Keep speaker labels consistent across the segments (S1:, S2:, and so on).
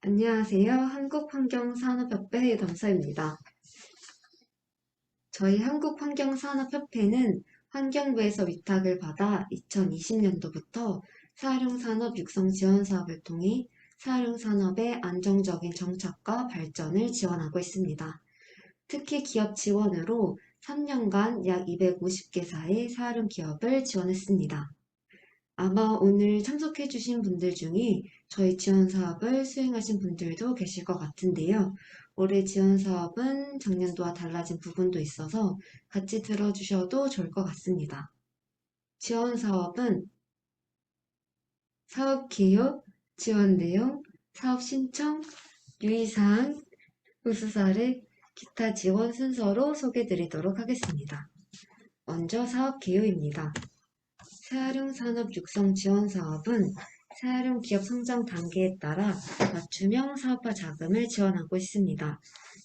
S1: 안녕하세요. 한국환경산업협회 회의감사입니다. 저희 한국환경산업협회는 환경부에서 위탁을 받아 2020년도부터 사활용산업 육성지원사업을 통해 사활용산업의 안정적인 정착과 발전을 지원하고 있습니다. 특히 기업 지원으로 3년간 약 250개사의 사활용 기업을 지원했습니다. 아마 오늘 참석해주신 분들 중에 저희 지원 사업을 수행하신 분들도 계실 것 같은데요. 올해 지원 사업은 작년도와 달라진 부분도 있어서 같이 들어주셔도 좋을 것 같습니다. 지원 사업은 사업 개요, 지원 내용, 사업 신청, 유의사항, 우수 사례, 기타 지원 순서로 소개드리도록 하겠습니다. 먼저 사업 개요입니다. 재활용 산업 육성 지원 사업은 재활용 기업 성장 단계에 따라 맞춤형 사업화 자금을 지원하고 있습니다.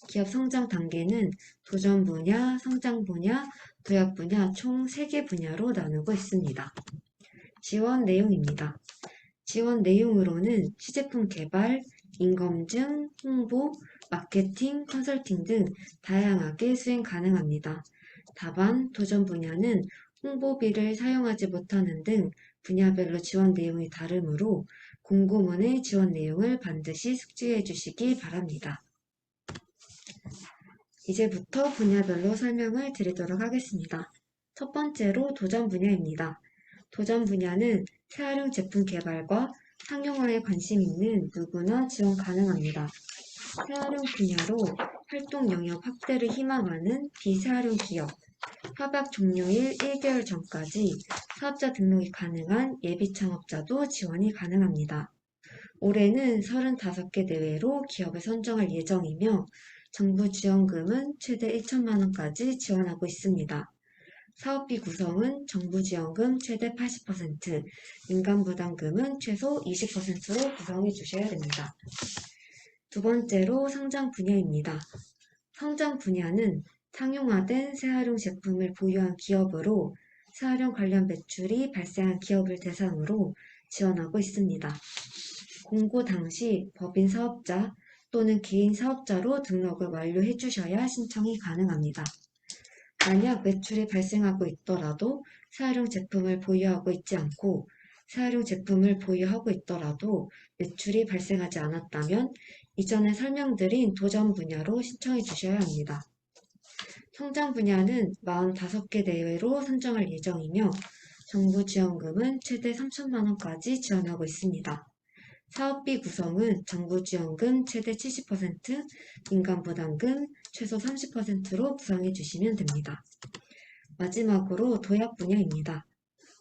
S1: 기업 성장 단계는 도전 분야, 성장 분야, 도약 분야 총 3개 분야로 나누고 있습니다. 지원 내용입니다. 지원 내용으로는 시제품 개발, 인검증, 홍보, 마케팅, 컨설팅 등 다양하게 수행 가능합니다. 다만 도전 분야는 홍보비를 사용하지 못하는 등 분야별로 지원 내용이 다르므로 공고문의 지원 내용을 반드시 숙지해 주시기 바랍니다. 이제부터 분야별로 설명을 드리도록 하겠습니다. 첫 번째로 도전 분야입니다. 도전 분야는 재활용 제품 개발과 상용화에 관심 있는 누구나 지원 가능합니다. 재활용 분야로 활동 영역 확대를 희망하는 비재활용 기업, 협약 종료일 1개월 전까지 사업자 등록이 가능한 예비 창업자도 지원이 가능합니다. 올해는 35개 내외로 기업을 선정할 예정이며 정부 지원금은 최대 1천만 원까지 지원하고 있습니다. 사업비 구성은 정부 지원금 최대 80%, 민간 부담금은 최소 20%로 구성해 주셔야 됩니다. 두 번째로 성장 분야입니다. 성장 분야는 상용화된 재활용 제품을 보유한 기업으로 재활용 관련 매출이 발생한 기업을 대상으로 지원하고 있습니다. 공고 당시 법인 사업자 또는 개인 사업자로 등록을 완료해 주셔야 신청이 가능합니다. 만약 매출이 발생하고 있더라도 재활용 제품을 보유하고 있지 않고 재활용 제품을 보유하고 있더라도 매출이 발생하지 않았다면 이전에 설명드린 도전 분야로 신청해 주셔야 합니다. 성장 분야는 45개 내외로 선정할 예정이며 정부 지원금은 최대 3천만 원까지 지원하고 있습니다. 사업비 구성은 정부 지원금 최대 70%, 민간 부담금 최소 30%로 구성해 주시면 됩니다. 마지막으로 도약 분야입니다.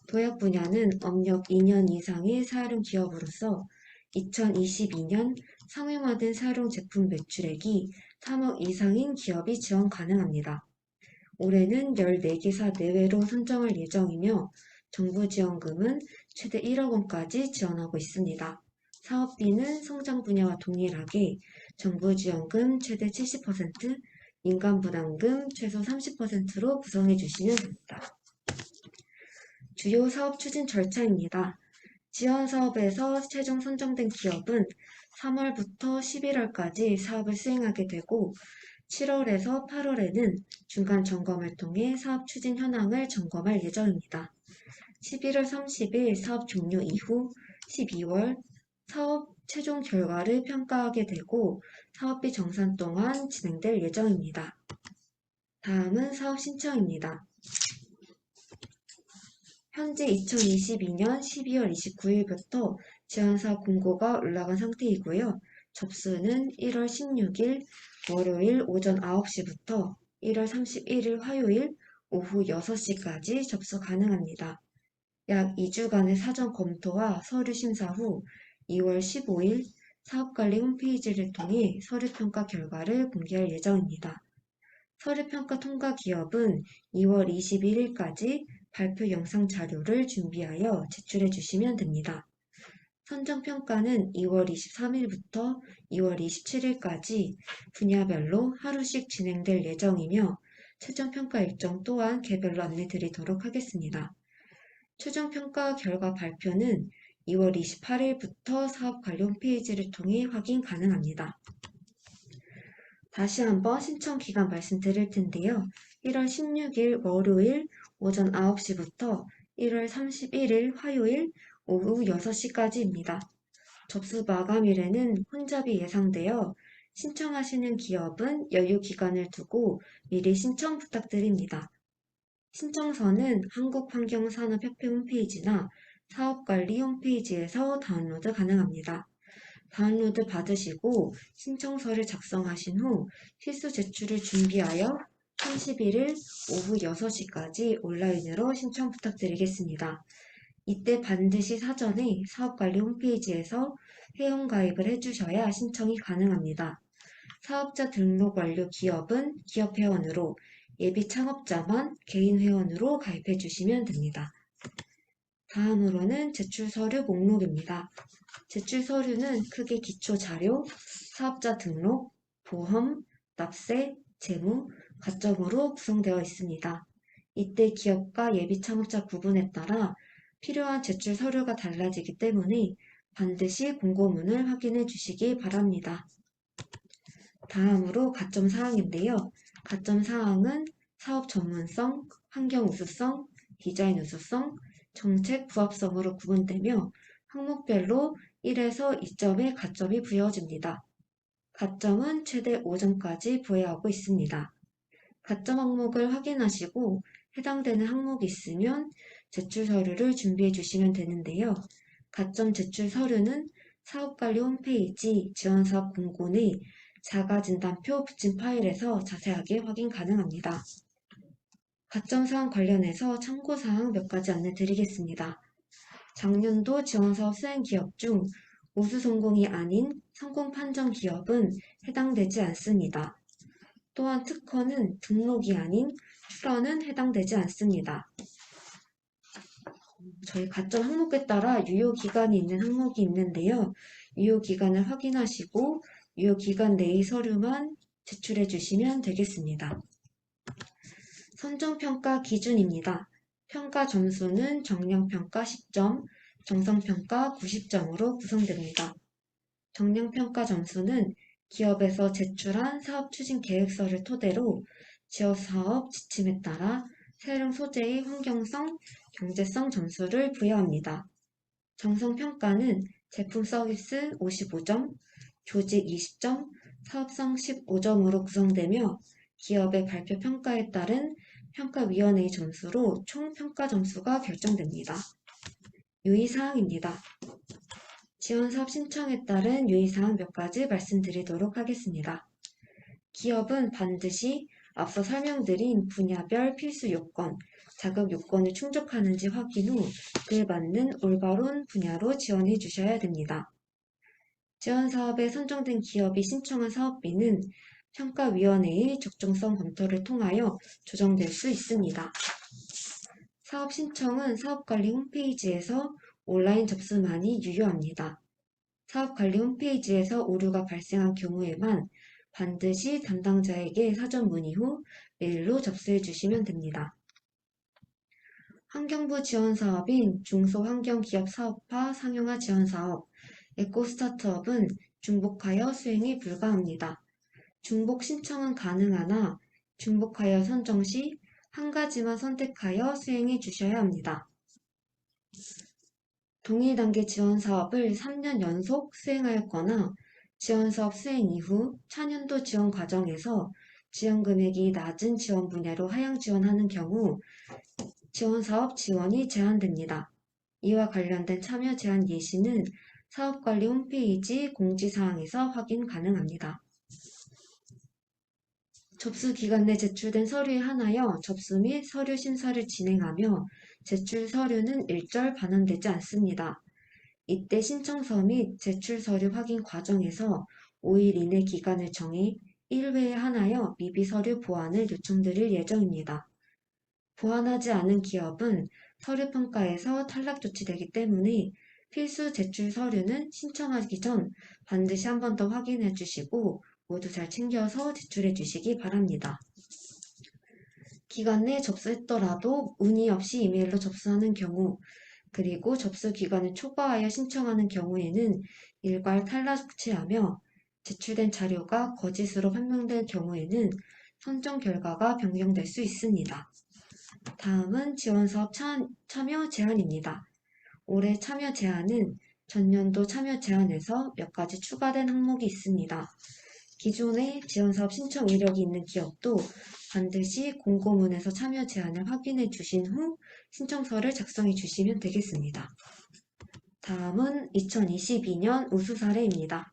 S1: 도약 분야는 업력 2년 이상의 사활용 기업으로서 2022년 상용화된 사활용 제품 매출액이 3억 이상인 기업이 지원 가능합니다. 올해는 14개사 내외로 선정할 예정이며 정부 지원금은 최대 1억 원까지 지원하고 있습니다. 사업비는 성장 분야와 동일하게 정부 지원금 최대 70%, 민간 부담금 최소 30%로 구성해 주시면 됩니다. 주요 사업 추진 절차입니다. 지원 사업에서 최종 선정된 기업은 3월부터 11월까지 사업을 수행하게 되고 7월에서 8월에는 중간 점검을 통해 사업 추진 현황을 점검할 예정입니다. 11월 30일 사업 종료 이후 12월 사업 최종 결과를 평가하게 되고 사업비 정산 동안 진행될 예정입니다. 다음은 사업 신청입니다. 현재 2022년 12월 29일부터 지원사업 공고가 올라간 상태이고요. 접수는 1월 16일 월요일 오전 9시부터 1월 31일 화요일 오후 6시까지 접수 가능합니다. 약 2주간의 사전 검토와 서류 심사 후 2월 15일 사업관리 홈페이지를 통해 서류평가 결과를 공개할 예정입니다. 서류평가 통과 기업은 2월 21일까지 발표 영상 자료를 준비하여 제출해 주시면 됩니다. 선정평가는 2월 23일부터 2월 27일까지 분야별로 하루씩 진행될 예정이며 최종평가 일정 또한 개별로 안내드리도록 하겠습니다. 최종평가 결과 발표는 2월 28일부터 사업관리 홈페이지를 통해 확인 가능합니다. 다시 한번 신청 기간 말씀드릴 텐데요. 1월 16일 월요일 오전 9시부터 1월 31일 화요일 오후 6시까지입니다. 접수 마감일에는 혼잡이 예상되어 신청하시는 기업은 여유 기간을 두고 미리 신청 부탁드립니다. 신청서는 한국환경산업협회 홈페이지나 사업관리 홈페이지에서 다운로드 가능합니다. 다운로드 받으시고 신청서를 작성하신 후 필수 제출을 준비하여 31일 오후 6시까지 온라인으로 신청 부탁드리겠습니다. 이때 반드시 사전에 사업관리 홈페이지에서 회원가입을 해주셔야 신청이 가능합니다. 사업자 등록 완료 기업은 기업회원으로, 예비 창업자만 개인 회원으로 가입해 주시면 됩니다. 다음으로는 제출 서류 목록입니다. 제출 서류는 크게 기초 자료, 사업자 등록, 보험, 납세, 재무, 가점으로 구성되어 있습니다. 이때 기업과 예비 창업자 구분에 따라 필요한 제출 서류가 달라지기 때문에 반드시 공고문을 확인해 주시기 바랍니다. 다음으로 가점 사항인데요. 가점 사항은 사업 전문성, 환경 우수성, 디자인 우수성, 정책 부합성으로 구분되며 항목별로 1에서 2점의 가점이 부여집니다. 가점은 최대 5점까지 부여하고 있습니다. 가점 항목을 확인하시고 해당되는 항목이 있으면 제출 서류를 준비해 주시면 되는데요. 가점 제출 서류는 사업관리 홈페이지 지원사업 공고 내 자가진단표 붙인 파일에서 자세하게 확인 가능합니다. 가점사항 관련해서 참고사항 몇 가지 안내 드리겠습니다. 작년도 지원사업 수행 기업 중 우수 성공이 아닌 성공 판정 기업은 해당되지 않습니다. 또한 특허는 등록이 아닌 출원은 해당되지 않습니다. 저희 가점 항목에 따라 유효기간이 있는 항목이 있는데요. 유효기간을 확인하시고 유효기간 내의 서류만 제출해 주시면 되겠습니다. 선정평가 기준입니다. 평가 점수는 정량평가 10점, 정성평가 90점으로 구성됩니다. 정량평가 점수는 기업에서 제출한 사업추진계획서를 토대로 지역사업 지침에 따라 촬영 소재의 환경성, 경제성 점수를 부여합니다. 정성평가는 제품 서비스 55점, 조직 20점, 사업성 15점으로 구성되며 기업의 발표 평가에 따른 평가위원회의 점수로 총 평가 점수가 결정됩니다. 유의사항입니다. 지원사업 신청에 따른 유의사항 몇 가지 말씀드리도록 하겠습니다. 기업은 반드시 앞서 설명드린 분야별 필수 요건, 자격 요건을 충족하는지 확인 후 그에 맞는 올바른 분야로 지원해 주셔야 됩니다. 지원사업에 선정된 기업이 신청한 사업비는 평가위원회의 적정성 검토를 통하여 조정될 수 있습니다. 사업 신청은 사업관리 홈페이지에서 온라인 접수만이 유효합니다. 사업관리 홈페이지에서 오류가 발생한 경우에만 반드시 담당자에게 사전 문의 후 메일로 접수해 주시면 됩니다. 환경부 지원사업인 중소환경기업사업화 상용화 지원사업, 에코스타트업은 중복하여 수행이 불가합니다. 중복 신청은 가능하나 중복하여 선정 시 한 가지만 선택하여 수행해 주셔야 합니다. 동일 단계 지원사업을 3년 연속 수행하였거나 지원사업 수행 이후 차년도 지원 과정에서 지원금액이 낮은 지원 분야로 하향 지원하는 경우 지원사업 지원이 제한됩니다. 이와 관련된 참여 제한 예시는 사업관리 홈페이지 공지사항에서 확인 가능합니다. 접수 기간 내 제출된 서류에 한하여 접수 및 서류 심사를 진행하며 제출 서류는 일절 반환되지 않습니다. 이때 신청서 및 제출 서류 확인 과정에서 5일 이내 기간을 정해 1회에 한하여 미비 서류 보완을 요청드릴 예정입니다. 보완하지 않은 기업은 서류 평가에서 탈락 조치되기 때문에 필수 제출 서류는 신청하기 전 반드시 한 번 더 확인해 주시고 모두 잘 챙겨서 제출해 주시기 바랍니다. 기간 내 접수했더라도 문의 없이 이메일로 접수하는 경우 그리고 접수 기간을 초과하여 신청하는 경우에는 일괄 탈락체하며 제출된 자료가 거짓으로 판명될 경우에는 선정 결과가 변경될 수 있습니다. 다음은 지원사업 참여 제한입니다. 올해 참여 제한은 전년도 참여 제한에서 몇 가지 추가된 항목이 있습니다. 기존에 지원사업 신청 이력이 있는 기업도 반드시 공고문에서 참여 제한을 확인해 주신 후 신청서를 작성해 주시면 되겠습니다. 다음은 2022년 우수 사례입니다.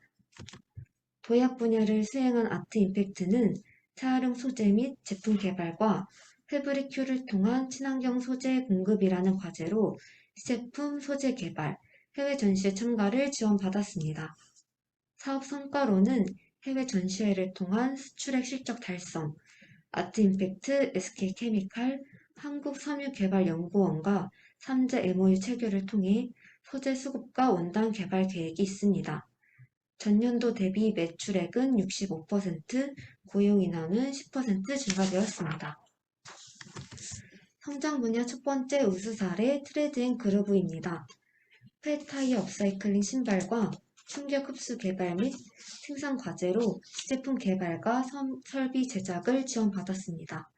S1: 도약 분야를 수행한 아트 임팩트는 재활용 소재 및 제품 개발과 패브릭 큐를 통한 친환경 소재 공급이라는 과제로 시제품 소재 개발, 해외 전시회 참가를 지원받았습니다. 사업 성과로는 해외 전시회를 통한 수출액 실적 달성, 아트 임팩트, SK케미칼, 한국섬유개발연구원과 3제 MOU 체결을 통해 소재 수급과 원단 개발 계획이 있습니다. 전년도 대비 매출액은 65%, 고용인원은 10% 증가되었습니다. 성장 분야 첫 번째 우수 사례 트레드앤 그루브입니다. 폐타이어 업사이클링 신발과 충격 흡수 개발 및 생산 과제로 시제품 개발과 설비 제작을 지원받았습니다.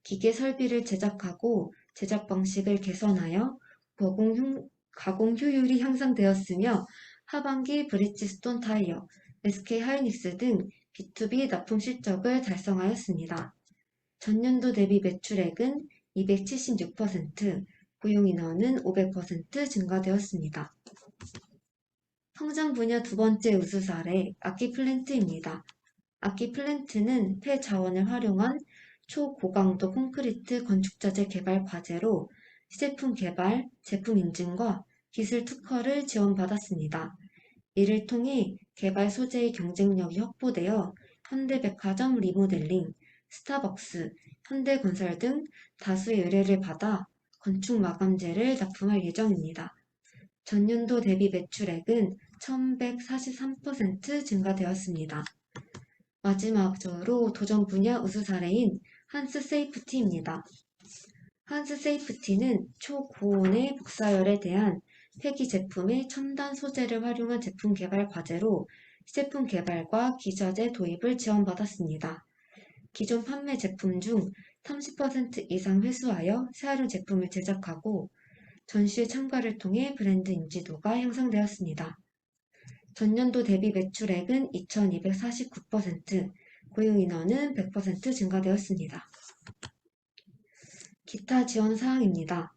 S1: 기계 설비를 제작하고 제작 방식을 개선하여 가공 효율이 향상되었으며 하반기 브리지스톤 타이어, SK하이닉스 등 B2B 납품 실적을 달성하였습니다. 전년도 대비 매출액은 276%, 고용인원은 500% 증가되었습니다. 성장 분야 두 번째 우수 사례 악기 플랜트입니다. 악기 플랜트는 폐자원을 활용한 초고강도 콘크리트 건축자재 개발 과제로 시제품 개발, 제품 인증과 기술 특허를 지원받았습니다. 이를 통해 개발 소재의 경쟁력이 확보되어 현대백화점 리모델링, 스타벅스, 현대건설 등 다수의 의뢰를 받아 건축 마감재를 납품할 예정입니다. 전년도 대비 매출액은 1143% 증가되었습니다. 마지막으로 도전 분야 우수 사례인 한스 세이프티입니다. 한스 세이프티는 초고온의 복사열에 대한 폐기 제품의 첨단 소재를 활용한 제품 개발 과제로 시제품 개발과 기저제 도입을 지원받았습니다. 기존 판매 제품 중 30% 이상 회수하여 새활용 제품을 제작하고 전시회 참가를 통해 브랜드 인지도가 향상되었습니다. 전년도 대비 매출액은 2249%, 고용인원은 100% 증가되었습니다. 기타 지원 사항입니다.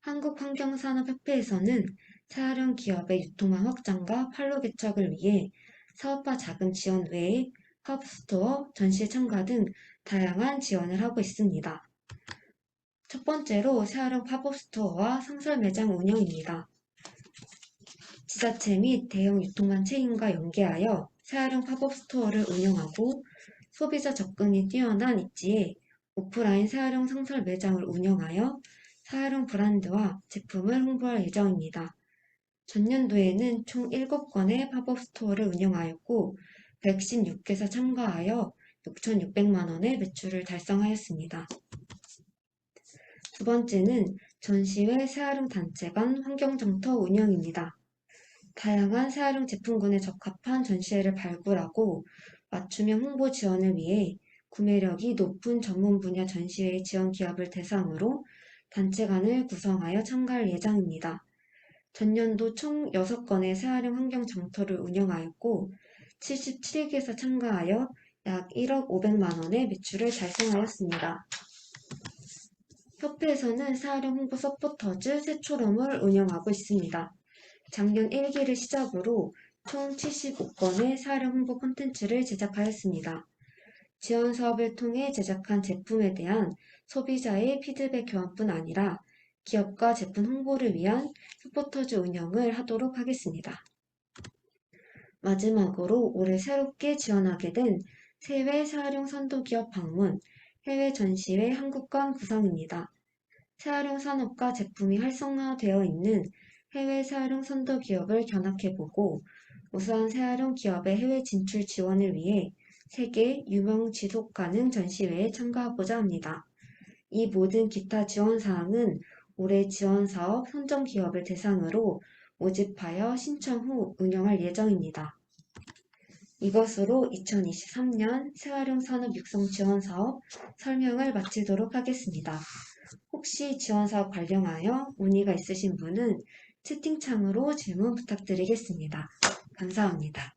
S1: 한국환경산업협회에서는 재활용 기업의 유통망 확장과 판로 개척을 위해 사업화 자금 지원 외에 팝스토어, 전시회 참가 등 다양한 지원을 하고 있습니다. 첫 번째로 재활용 팝업 스토어와 상설 매장 운영입니다. 지자체 및 대형 유통망 체인과 연계하여 재활용 팝업 스토어를 운영하고 소비자 접근이 뛰어난 입지에 오프라인 재활용 상설 매장을 운영하여 재활용 브랜드와 제품을 홍보할 예정입니다. 전년도에는 총 7건의 팝업 스토어를 운영하였고 116개사 참가하여 6,600만 원의 매출을 달성하였습니다. 두 번째는 전시회 재활용 단체 간 환경정터 운영입니다. 다양한 재활용 제품군에 적합한 전시회를 발굴하고 맞춤형 홍보 지원을 위해 구매력이 높은 전문 분야 전시회 지원 기업을 대상으로 단체간을 구성하여 참가할 예정입니다. 전년도 총 6건의 재활용 환경 정터를 운영하였고 77개사 참가하여 약 1억 500만 원의 매출을 달성하였습니다. 협회에서는 재활용 홍보 서포터즈 새초롬을 운영하고 있습니다. 작년 1기를 시작으로 총 75건의 재활용 홍보 콘텐츠를 제작하였습니다. 지원 사업을 통해 제작한 제품에 대한 소비자의 피드백 교환뿐 아니라 기업과 제품 홍보를 위한 서포터즈 운영을 하도록 하겠습니다. 마지막으로 올해 새롭게 지원하게 된 해외 재활용 선도기업 방문, 해외 전시회 한국관 구성입니다. 재활용 산업과 제품이 활성화되어 있는 해외 재활용 선도기업을 견학해보고 우수한 재활용 기업의 해외 진출 지원을 위해 세계 유명 지속가능 전시회에 참가하고자 합니다. 이 모든 기타 지원 사항은 올해 지원사업 선정기업을 대상으로 모집하여 신청 후 운영할 예정입니다. 이것으로 2023년 재활용 산업 육성 지원 사업 설명을 마치도록 하겠습니다. 혹시 지원 사업 관련하여 문의가 있으신 분은 채팅창으로 질문 부탁드리겠습니다. 감사합니다.